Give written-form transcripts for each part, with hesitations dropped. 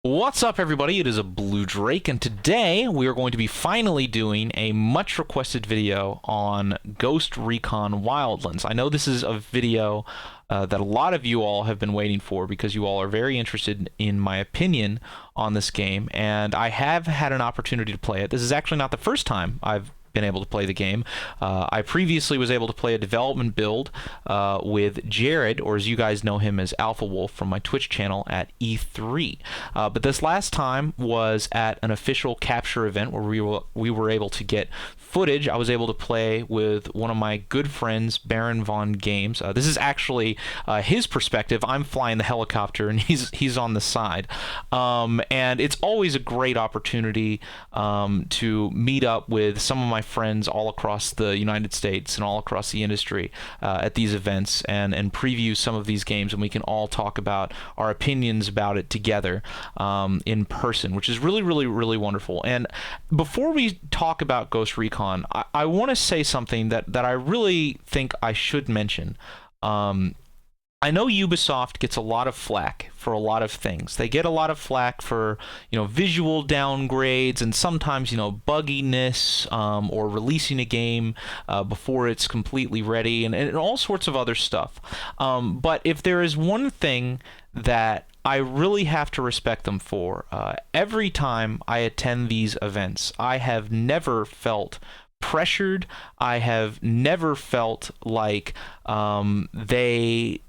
What's up, everybody? It is a Blue Drake, and today we are going to be finally doing a much requested video on Ghost Recon Wildlands. I know this is a video that a lot of you all have been waiting for because you all are very interested in my opinion on this game, and I have had an opportunity to play it. This is actually not the first time I've been able to play the game. I previously was able to play a development build with Jared, or as you guys know him as Alpha Wolf from my Twitch channel, at E3. But this last time was at an official capture event where we were able to get footage. I was able to play with one of my good friends, Baron Von Games. This is actually his perspective. I'm flying the helicopter and he's on the side. And it's always a great opportunity to meet up with some of my friends all across the United States and all across the industry at these events and preview some of these games, and we can all talk about our opinions about it together in person, which is really wonderful. And before we talk about Ghost Recon, I want to say something that I really think I should mention. I know Ubisoft gets a lot of flack for a lot of things. They get a lot of flack for, visual downgrades and sometimes, bugginess, or releasing a game before it's completely ready, and all sorts of other stuff. But if there is one thing that I really have to respect them for, every time I attend these events, I have never felt pressured. I have never felt like they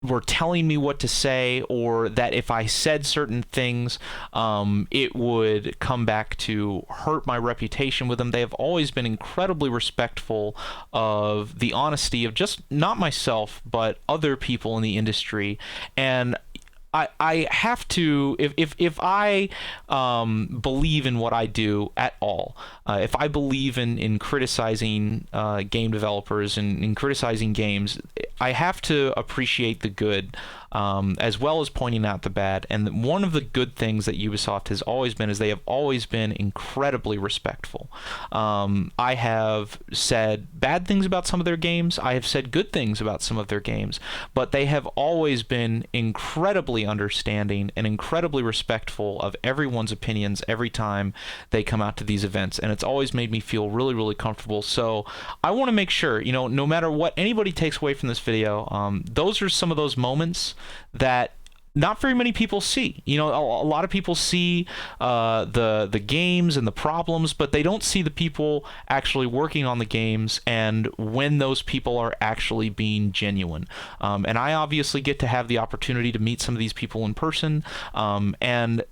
were telling me what to say, or that if I said certain things, it would come back to hurt my reputation with them. They have always been incredibly respectful of the honesty of just not myself, but other people in the industry. And I have to, if I believe in what I do at all, if I believe in criticizing game developers and in criticizing games, I have to appreciate the good as well as pointing out the bad. And one of the good things that Ubisoft has always been is they have always been incredibly respectful. I have said bad things about some of their games. I have said good things about some of their games, but they have always been incredibly understanding and incredibly respectful of everyone's opinions every time they come out to these events, and it's always made me feel really comfortable. So I want to make sure, no matter what anybody takes away from this video, those are some of those moments that not very many people see. A lot of people see the games and the problems, but they don't see the people actually working on the games and when those people are actually being genuine. And I obviously get to have the opportunity to meet some of these people in person, and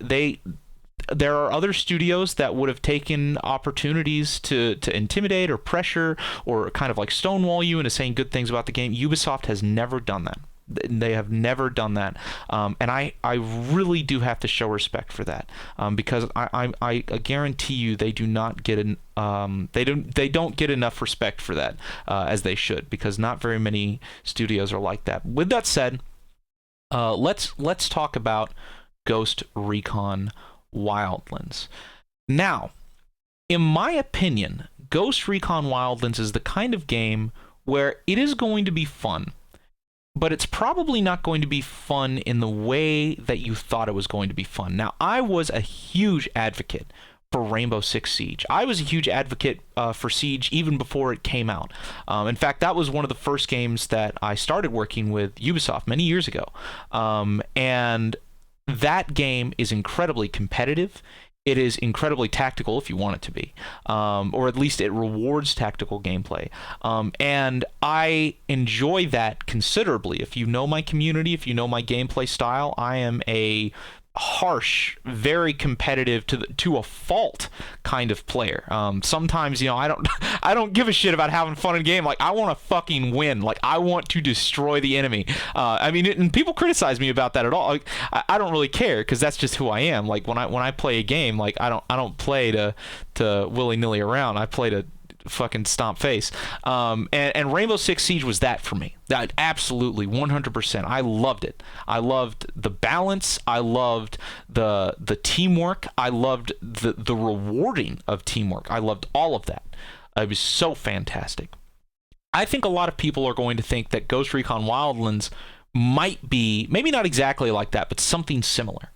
there are other studios that would have taken opportunities to intimidate or pressure or kind of like stonewall you into saying good things about the game. Ubisoft has never done that. They have never done that, and I really do have to show respect for that, because I guarantee you they do not get they don't get enough respect for that as they should, because not very many studios are like that. With that said, let's talk about Ghost Recon Wildlands. Now, in my opinion, Ghost Recon Wildlands is the kind of game where it is going to be fun, but it's probably not going to be fun in the way that you thought it was going to be fun. Now, I was a huge advocate for Rainbow Six Siege. I was a huge advocate for Siege even before it came out. In fact, that was one of the first games that I started working with Ubisoft many years ago. And that game is incredibly competitive. It is incredibly tactical if you want it to be, or at least it rewards tactical gameplay. And I enjoy that considerably. If you know my community, if you know my gameplay style, I am a harsh, very competitive to a fault kind of player. Sometimes, I don't give a shit about having fun in a game. Like, I want to fucking win. Like, I want to destroy the enemy. And people criticize me about that at all. Like, I don't really care, because that's just who I am. Like, when I play a game, like, I don't play to willy-nilly around. I play to fucking stomp face. And Rainbow Six Siege was that for me. That absolutely 100%. I loved it. I loved the balance. I loved the teamwork. I loved the rewarding of teamwork. I loved all of that. It was so fantastic. I think a lot of people are going to think that Ghost Recon Wildlands might be, maybe not exactly like that, but something similar.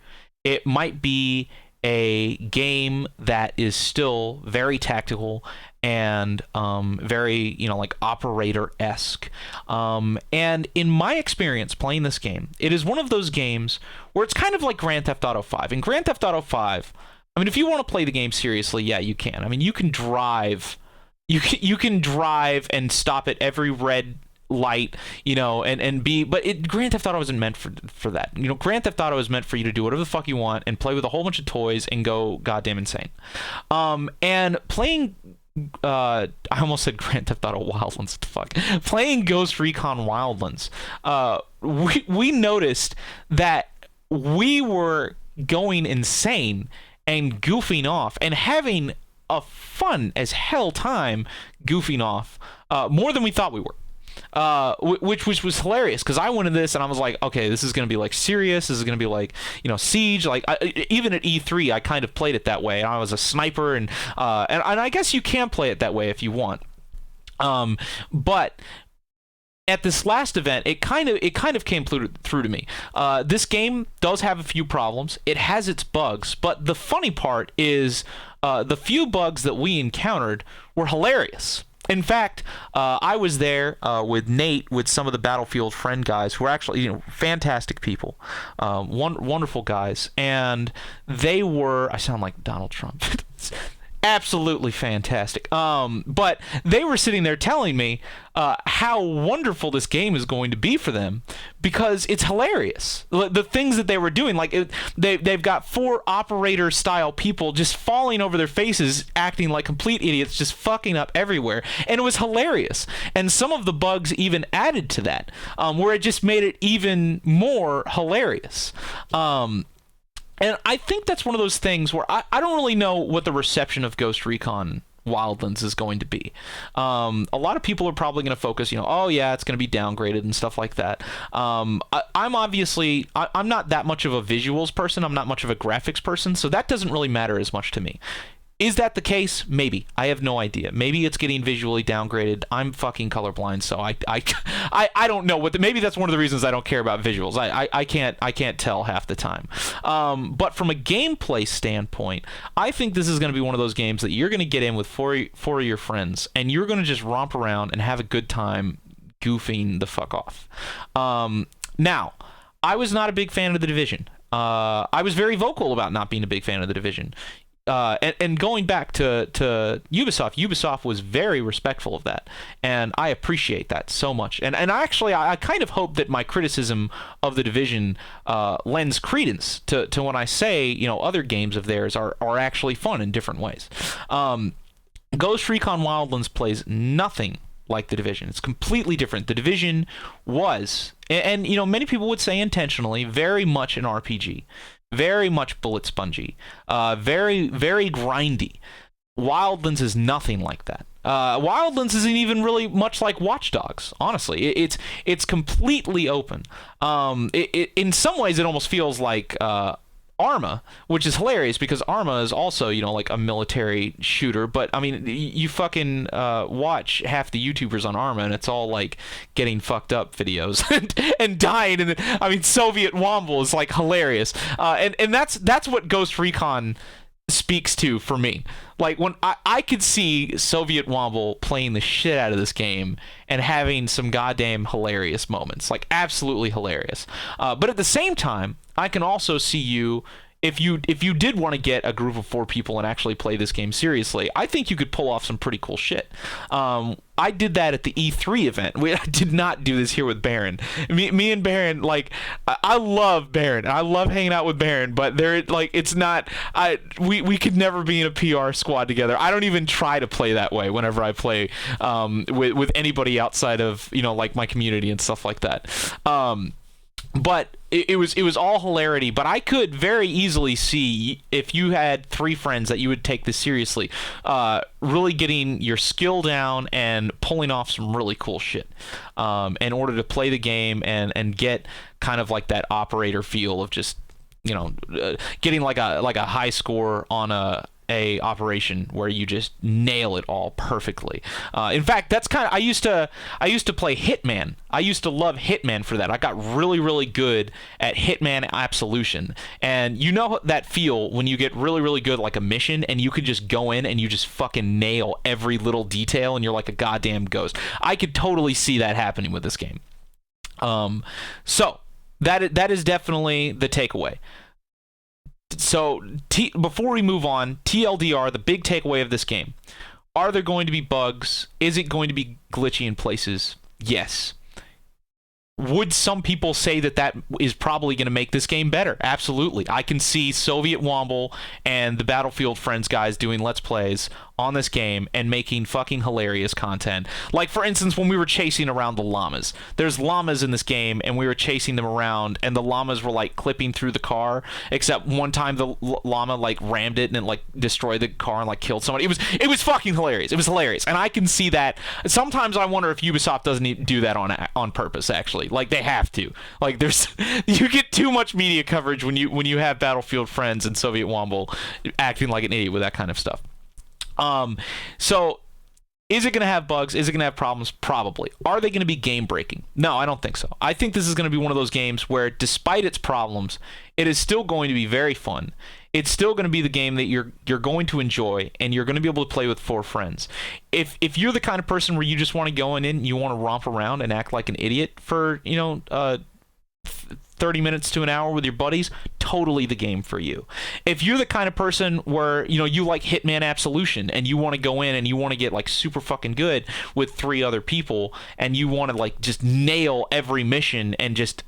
It might be a game that is still very tactical and very, like operator-esque. And in my experience playing this game, it is one of those games where it's kind of like Grand Theft Auto 5. In Grand Theft Auto 5, I mean, if you want to play the game seriously, yeah, you can. I mean, you can drive. You can drive and stop at every red light, and be, but Grand Theft Auto isn't meant for that. Grand Theft Auto is meant for you to do whatever the fuck you want and play with a whole bunch of toys and go goddamn insane. And playing I almost said Grand Theft Auto Wildlands. What the fuck? Playing Ghost Recon Wildlands, we noticed that we were going insane and goofing off and having a fun as hell time goofing off, more than we thought we were. Which was hilarious, because I went into this and I was like, okay, this is going to be like serious. This is going to be like, Siege. Like, even at E3, I kind of played it that way. I was a sniper, and I guess you can play it that way if you want. But at this last event, it kind of came through to me. This game does have a few problems. It has its bugs, but the funny part is the few bugs that we encountered were hilarious. In fact, I was there with Nate, with some of the Battlefield friend guys, who are actually fantastic people, wonderful guys, and they were, I sound like Donald Trump, absolutely fantastic. But they were sitting there telling me how wonderful this game is going to be for them, because it's hilarious. The things that they were doing, like they've got 4 operator style people just falling over their faces, acting like complete idiots, just fucking up everywhere, and it was hilarious. And some of the bugs even added to that, where it just made it even more hilarious. And I think that's one of those things where I don't really know what the reception of Ghost Recon Wildlands is going to be. A lot of people are probably going to focus, oh yeah, it's going to be downgraded and stuff like that. I'm not that much of a visuals person. I'm not much of a graphics person, so that doesn't really matter as much to me. Is that the case? Maybe. I have no idea. Maybe it's getting visually downgraded. I'm fucking colorblind, so I don't know maybe that's one of the reasons I don't care about visuals. I can't tell half the time. But from a gameplay standpoint, I think this is going to be one of those games that you're going to get in with four of your friends, and you're going to just romp around and have a good time goofing the fuck off. Now, I was not a big fan of The Division. I was very vocal about not being a big fan of The Division. And going back to Ubisoft was very respectful of that, and I appreciate that so much. And actually, I kind of hope that my criticism of The Division lends credence to when I say, other games of theirs are actually fun in different ways. Ghost Recon Wildlands plays nothing like The Division. It's completely different. The Division was, and many people would say intentionally, very much an RPG. Very much bullet spongy, very, very grindy. Wildlands is nothing like that. Wildlands isn't even really much like Watch Dogs, honestly. It's completely open. In some ways, it almost feels like Arma, which is hilarious, because Arma is also, like a military shooter, but I mean, you fucking watch half the YouTubers on Arma, and it's all like getting fucked up videos and dying, and I mean, Soviet Womble is like hilarious, and that's what Ghost Recon speaks to for me. Like, when I could see Soviet Womble playing the shit out of this game and having some goddamn hilarious moments, like absolutely hilarious. But at the same time, I can also see you, if you did want to get a group of 4 people and actually play this game seriously, I think you could pull off some pretty cool shit. I did that at the E3 event. I did not do this here with Baron. Me and Baron, like, I love Baron. I love hanging out with Baron, but it's not. We could never be in a PR squad together. I don't even try to play that way whenever I play with anybody outside of like my community and stuff like that. But it was all hilarity. But I could very easily see, if you had 3 friends that you would take this seriously, really getting your skill down and pulling off some really cool shit in order to play the game and get kind of like that operator feel of just getting like a high score on a a operation where you just nail it all perfectly. In fact, that's kind of I used to play Hitman. I used to love Hitman for that. I got really good at Hitman Absolution, and you know that feel when you get really good at like a mission and you could just go in and you just fucking nail every little detail and you're like a goddamn ghost. I could totally see that happening with this game. So that is definitely the takeaway. So before we move on, TLDR, the big takeaway of this game. Are there going to be bugs? Is it going to be glitchy in places? Yes. Would some people say that is probably going to make this game better? Absolutely. I can see Soviet Womble and the Battlefield Friends guys doing Let's Plays on this game and making fucking hilarious content. Like, for instance, when we were chasing around the llamas. There's llamas in this game, and we were chasing them around, and the llamas were, like, clipping through the car, except one time the llama, like, rammed it and it, like, destroyed the car and, like, killed somebody. It was fucking hilarious. It was hilarious. And I can see that. Sometimes I wonder if Ubisoft doesn't do that on purpose, actually. Like, they have to. Like, you get too much media coverage when you have Battlefield Friends and Soviet Womble acting like an idiot with that kind of stuff. So is it going to have bugs? Is it going to have problems? Probably. Are they going to be game breaking? No, I don't think so. I think this is going to be one of those games where, despite its problems, it is still going to be very fun. It's still going to be the game that you're going to enjoy, and you're going to be able to play with 4 friends. If you're the kind of person where you just want to go in and you want to romp around and act like an idiot for 30 minutes to an hour with your buddies, totally the game for you. If you're the kind of person where, you like Hitman Absolution and you want to go in and you want to get like super fucking good with 3 other people and you want to like just nail every mission and just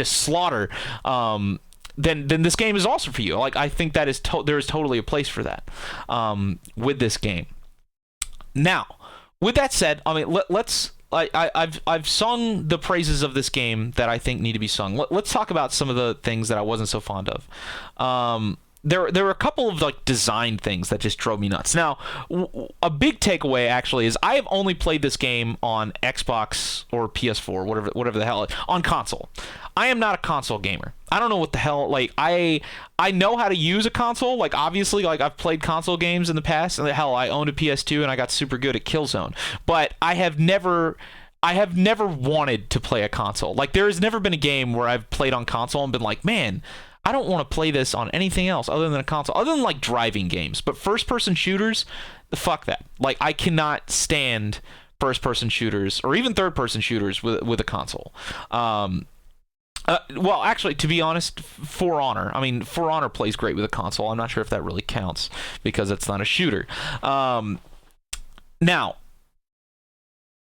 slaughter, then this game is also for you. Like, I think that there is totally a place for that with this game. Now, with that said, I mean, let's I've sung the praises of this game that I think need to be sung. Let's talk about some of the things that I wasn't so fond of. There were a couple of like design things that just drove me nuts. Now, a big takeaway actually is I have only played this game on Xbox or PS4, whatever the hell, on console. I am not a console gamer. I don't know what the hell, like, I know how to use a console. Like, obviously, like, I've played console games in the past, and hell, I owned a PS2 and I got super good at Killzone. But I have never wanted to play a console. Like, there has never been a game where I've played on console and been like, man, I don't want to play this on anything else other than a console, other than like driving games. But first-person shooters, fuck that. Like, I cannot stand first-person shooters or even third-person shooters with a console. Well, actually, to be honest, For Honor. I mean, For Honor plays great with a console. I'm not sure if that really counts because it's not a shooter. Now,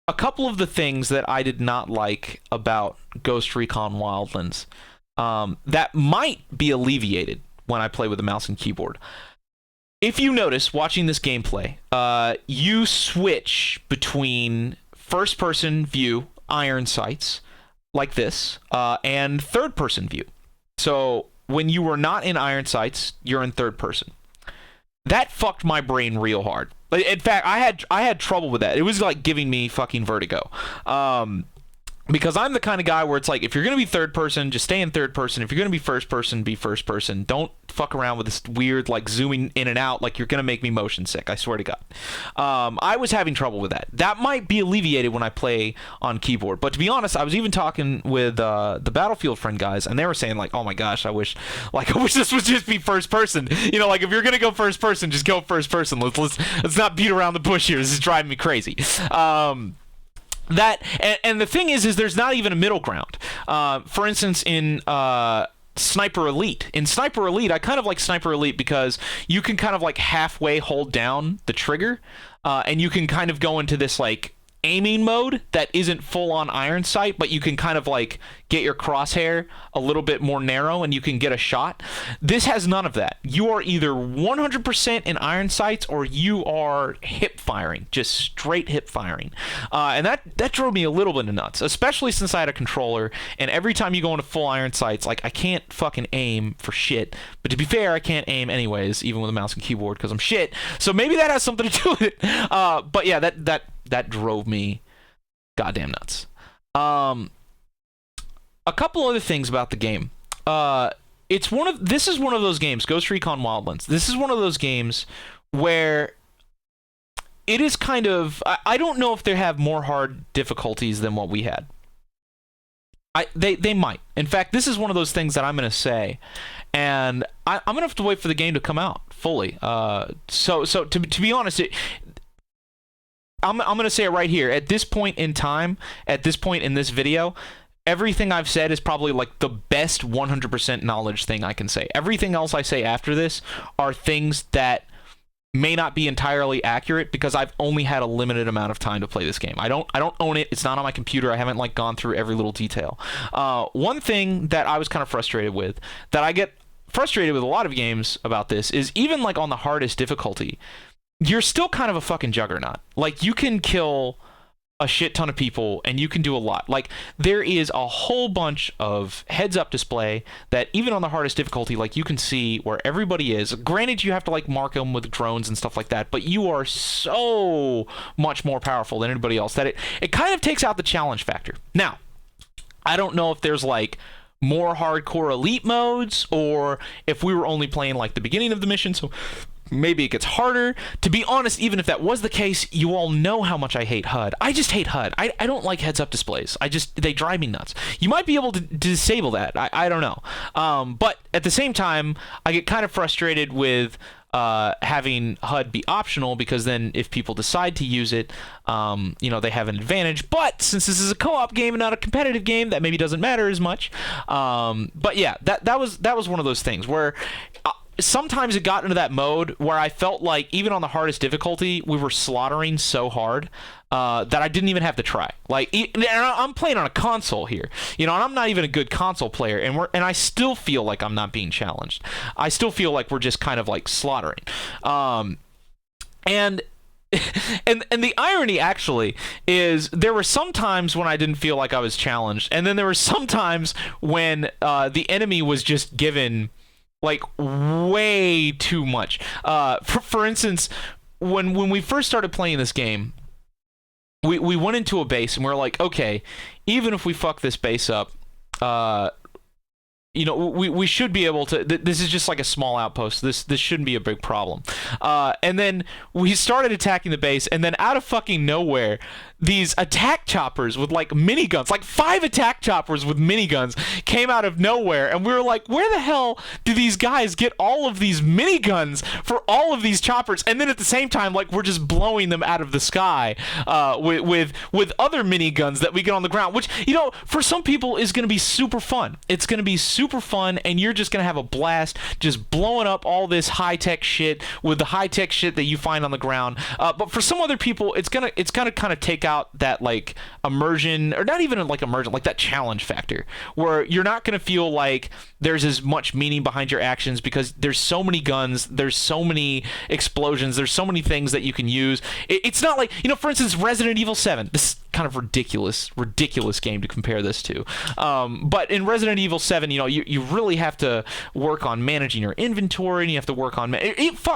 a couple of the things that I did not like about Ghost Recon Wildlands that might be alleviated when I play with a mouse and keyboard. If you notice, watching this gameplay, you switch between first-person view, iron sights, like this, and third-person view. So when you were not in iron sights, you're in third person. That fucked my brain real hard. In fact, I had trouble with that. It was like giving me fucking vertigo. Because I'm the kind of guy where it's like, if you're going to be third person, just stay in third person. If you're going to be first person, be first person. Don't fuck around with this weird, like, zooming in and out. Like, you're going to make me motion sick. I swear to God. I was having trouble with that. That might be alleviated when I play on keyboard. But to be honest, I was even talking with the Battlefield Friend guys, and they were saying, like, oh my gosh, I wish this would just be first person. Like, if you're going to go first person, just go first person. Let's not beat around the bush here. This is driving me crazy. That and the thing is there's not even a middle ground. For instance, in Sniper Elite. In Sniper Elite, I kind of like Sniper Elite because you can kind of like halfway hold down the trigger, and you can kind of go into this like aiming mode that isn't full on iron sight, but you can kind of like get your crosshair a little bit more narrow and you can get a shot. This has none of that. You are either 100% in iron sights or you are hip firing, just straight hip firing. And that drove me a little bit nuts, especially since I had a controller, and every time you go into full iron sights, like, I can't fucking aim for shit. But to be fair, I can't aim anyways, even with a mouse and keyboard, because I'm shit. So maybe that has something to do with it. But yeah, that drove me goddamn nuts. A couple other things about the game. This is one of those games, Ghost Recon Wildlands. This is one of those games where it is kind of, I don't know if they have more hard difficulties than what we had. They might. In fact, this is one of those things that I'm going to say, and I'm going to have to wait for the game to come out fully. So to be honest, I'm going to say it right here. At this point in time, at this point in this video, everything I've said is probably like the best 100% knowledge thing I can say. Everything else I say after this are things that may not be entirely accurate because I've only had a limited amount of time to play this game. I don't own it. It's not on my computer. I haven't like gone through every little detail. One thing that I was kind of frustrated with, that I get frustrated with a lot of games about this, is even like on the hardest difficulty, you're still kind of a fucking juggernaut. Like, you can kill a shit ton of people and you can do a lot. Like, there is a whole bunch of heads-up display that even on the hardest difficulty, like, you can see where everybody is. Granted, you have to like mark them with drones and stuff like that, but you are so much more powerful than anybody else that it kind of takes out the challenge factor. Now, I don't know if there's like more hardcore elite modes, or if we were only playing like the beginning of the mission, so maybe it gets harder. To be honest, even if that was the case, you all know how much I hate HUD. I just hate HUD. I don't like heads-up displays. They drive me nuts. You might be able to disable that. I don't know. But at the same time, I get kind of frustrated with having HUD be optional, because then if people decide to use it, they have an advantage. But since this is a co-op game and not a competitive game, that maybe doesn't matter as much. But yeah, that was one of those things where sometimes it got into that mode where I felt like even on the hardest difficulty, we were slaughtering so hard that I didn't even have to try. Like, and I'm playing on a console here, and I'm not even a good console player, and I still feel like I'm not being challenged. I still feel like we're just kind of like slaughtering. And the irony actually is there were some times when I didn't feel like I was challenged, and then there were some times when the enemy was just given like way too much. For instance, when we first started playing this game, we went into a base and we're like, okay, even if we fuck this base up, we should be able to. This is just like a small outpost. This shouldn't be a big problem. And then we started attacking the base, and then out of fucking nowhere, these attack choppers with like miniguns, like 5 attack choppers with miniguns, came out of nowhere, and we were like, where the hell do these guys get all of these miniguns for all of these choppers? And then at the same time, like, we're just blowing them out of the sky with other miniguns that we get on the ground, which, for some people is going to be super fun. It's going to be super fun, and you're just going to have a blast just blowing up all this high-tech shit with the high-tech shit that you find on the ground. But for some other people, it's gonna kind of take out that like immersion, or not even like immersion, like that challenge factor, where you're not going to feel like there's as much meaning behind your actions because there's so many guns, there's so many explosions, there's so many things that you can use. It's not like, for instance, Resident Evil 7. This is kind of ridiculous game to compare this to. But in Resident Evil 7, you really have to work on managing your inventory, and you have to work on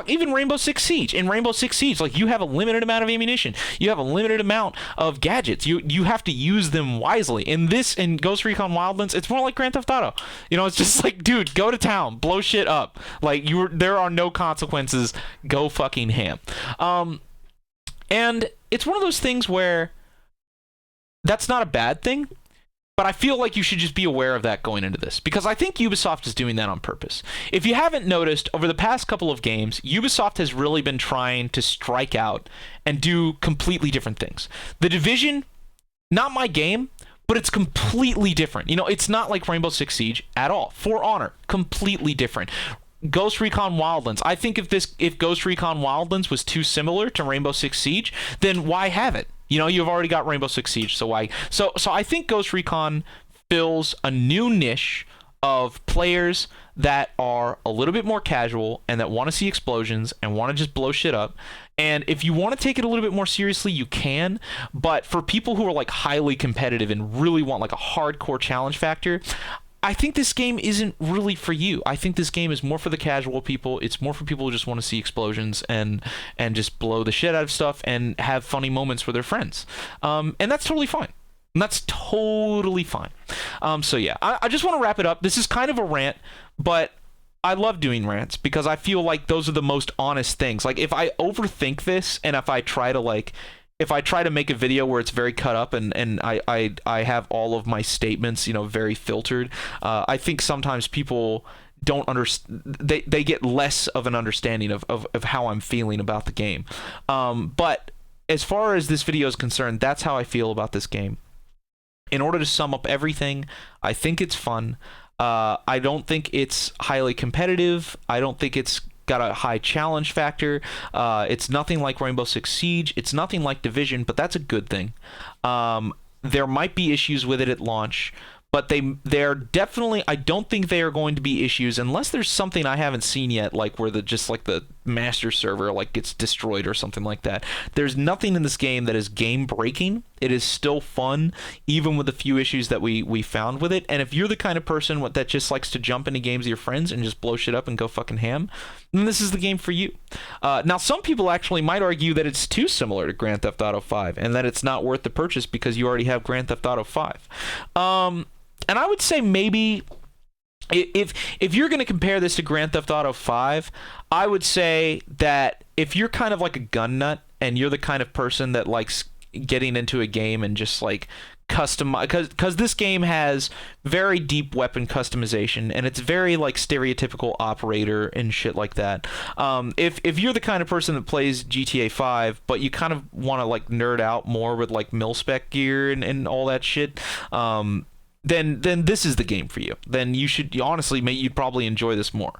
even Rainbow Six Siege. In Rainbow Six Siege, like, you have a limited amount of ammunition, you have a limited amount of gadgets, you have to use them wisely. In Ghost Recon Wildlands, it's more like Grand Theft Auto. It's just like, dude, go to town, blow shit up. Like, there are no consequences, go fucking ham. And it's one of those things where that's not a bad thing, but I feel like you should just be aware of that going into this, because I think Ubisoft is doing that on purpose. If you haven't noticed, over the past couple of games, Ubisoft has really been trying to strike out and do completely different things. The Division, not my game, but it's completely different. It's not like Rainbow Six Siege at all. For Honor, completely different. Ghost Recon Wildlands. I think if Ghost Recon Wildlands was too similar to Rainbow Six Siege, then why have it? You've already got Rainbow Six Siege, so why? So I think Ghost Recon fills a new niche of players that are a little bit more casual and that want to see explosions and want to just blow shit up. And if you want to take it a little bit more seriously, you can. But for people who are like highly competitive and really want like a hardcore challenge factor, I think this game isn't really for you. I think this game is more for the casual people. It's more for people who just want to see explosions and just blow the shit out of stuff and have funny moments with their friends. And that's totally fine. And that's totally fine. So yeah, I just want to wrap it up. This is kind of a rant, but I love doing rants because I feel like those are the most honest things. Like if I overthink this and if I try to make a video where it's very cut up and I have all of my statements, very filtered, I think sometimes people don't understand. They get less of an understanding of how I'm feeling about the game. But as far as this video is concerned, that's how I feel about this game. In order to sum up everything, I think it's fun. I don't think it's highly competitive. I don't think it's got a high challenge factor. It's nothing like Rainbow Six Siege. It's nothing like Division, but that's a good thing. There might be issues with it at launch, but they're definitely, I don't think they are going to be issues unless there's something I haven't seen yet, like where the master server gets destroyed or something like that. There's nothing in this game that is game breaking. It is still fun, even with the few issues that we found with it. And if you're the kind of person that just likes to jump into games with your friends and just blow shit up and go fucking ham, then this is the game for you. Now, some people actually might argue that it's too similar to Grand Theft Auto 5 and that it's not worth the purchase because you already have Grand Theft Auto 5. And I would say maybe if you're going to compare this to Grand Theft Auto 5, I would say that if you're kind of like a gun nut and you're the kind of person that likes getting into a game and just like customize, because this game has very deep weapon customization and it's very like stereotypical operator and shit like that. If you're the kind of person that plays GTA 5 but you kind of want to like nerd out more with like mil-spec gear and all that shit, then this is the game for you. Then you'd probably enjoy this more.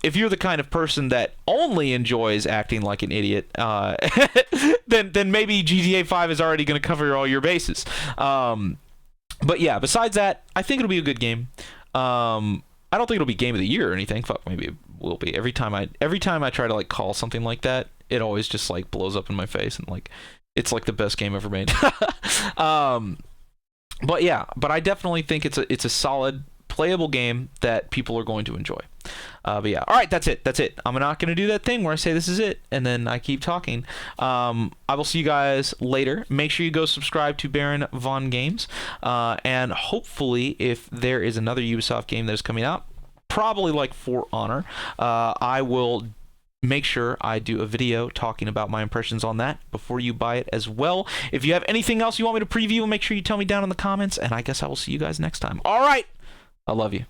If you're the kind of person that only enjoys acting like an idiot, then maybe GTA 5 is already going to cover all your bases. But yeah, besides that, I think it'll be a good game. I don't think it'll be game of the year or anything. Fuck, maybe it will be. Every time I try to like call something like that, it always just like blows up in my face and like it's like the best game ever made. But yeah, I definitely think it's a solid, playable game that people are going to enjoy. But yeah, all right, that's it. I'm not going to do that thing where I say this is it, and then I keep talking. I will see you guys later. Make sure you go subscribe to Baron Von Games, and hopefully, if there is another Ubisoft game that is coming out, probably like For Honor, I will make sure I do a video talking about my impressions on that before you buy it as well. If you have anything else you want me to preview, make sure you tell me down in the comments, and I guess I will see you guys next time. All right, I love you.